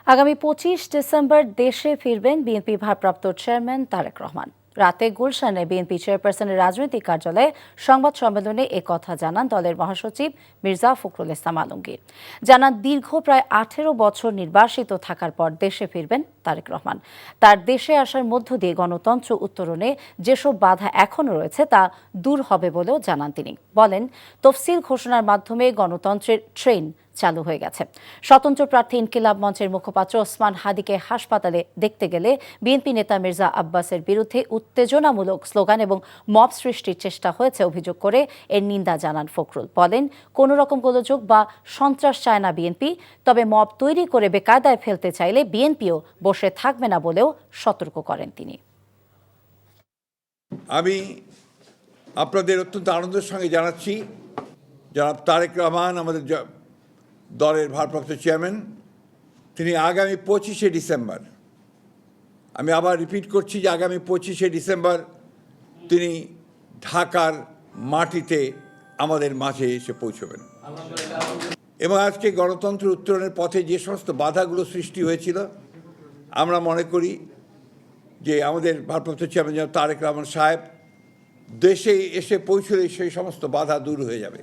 আগামী ২৫ ডিসেম্বর দেশে ফিরবেন বিএনপি ভারপ্রাপ্ত চেয়ারম্যান তারেক রহমান। রাতে গুলশানে বিএনপি চেয়ারপারসনের রাজনৈতিক কার্যালয়ে সংবাদ সম্মেলনে কথা জানান দলের মহাসচিব মির্জা ফখরুল ইসলাম আলমগীর। জানান দীর্ঘ প্রায় ১৮ বছর নির্বাসিত থাকার পর দেশে ফিরবেন তারেক রহমান। তার দেশে আসার মধ্য দিয়ে গণতন্ত্র উত্তরণে যেসব বাধা এখনও রয়েছে তা দূর হবে বলেও জানান তিনি। বলেন, তফসিল ঘোষণার মাধ্যমে গণতন্ত্রের ট্রেন চালু হয়ে গেছে। স্বতন্ত্র প্রার্থী ইনকিলাব মঞ্চের মুখপাত্র ওসমান হাদিকে হাসপাতালে দেখতে গেলে বিএনপি নেতা মির্জা আব্বাসের বিরুদ্ধে উত্তেজনামূলক স্লোগান এবং মব সৃষ্টির চেষ্টা হয়েছে অভিযোগ করে এর নিন্দা জানান ফখরুল। বলেন, কোনো রকম গোলযোগ বা সন্ত্রাস চায় না বিএনপি, তবে মব তৈরি করে বেকায়দায় ফেলতে চাইলে বিএনপিও বসে থাকবে না বলেও সতর্ক করেন তিনি। আমি আপনাদের অত্যন্ত আনন্দের সঙ্গে জানাচ্ছি, জনাব তারেক রহমান আমাদের দলের ভারপ্রাপ্ত চেয়ারম্যান, তিনি আগামী ২৫শে ডিসেম্বর, আমি আবার রিপিট করছি যে আগামী ২৫শে ডিসেম্বর তিনি ঢাকার মাটিতে আমাদের মাঝে এসে পৌঁছবেন। এবং আজকে গণতন্ত্র উত্তরণের পথে যে সমস্ত বাধাগুলো সৃষ্টি হয়েছিল, আমরা মনে করি যে আমাদের ভারপ্রাপ্ত চেয়ারম্যান জনাব তারেক রহমান সাহেব দেশে এসে পৌঁছলে সেই সমস্ত বাধা দূর হয়ে যাবে।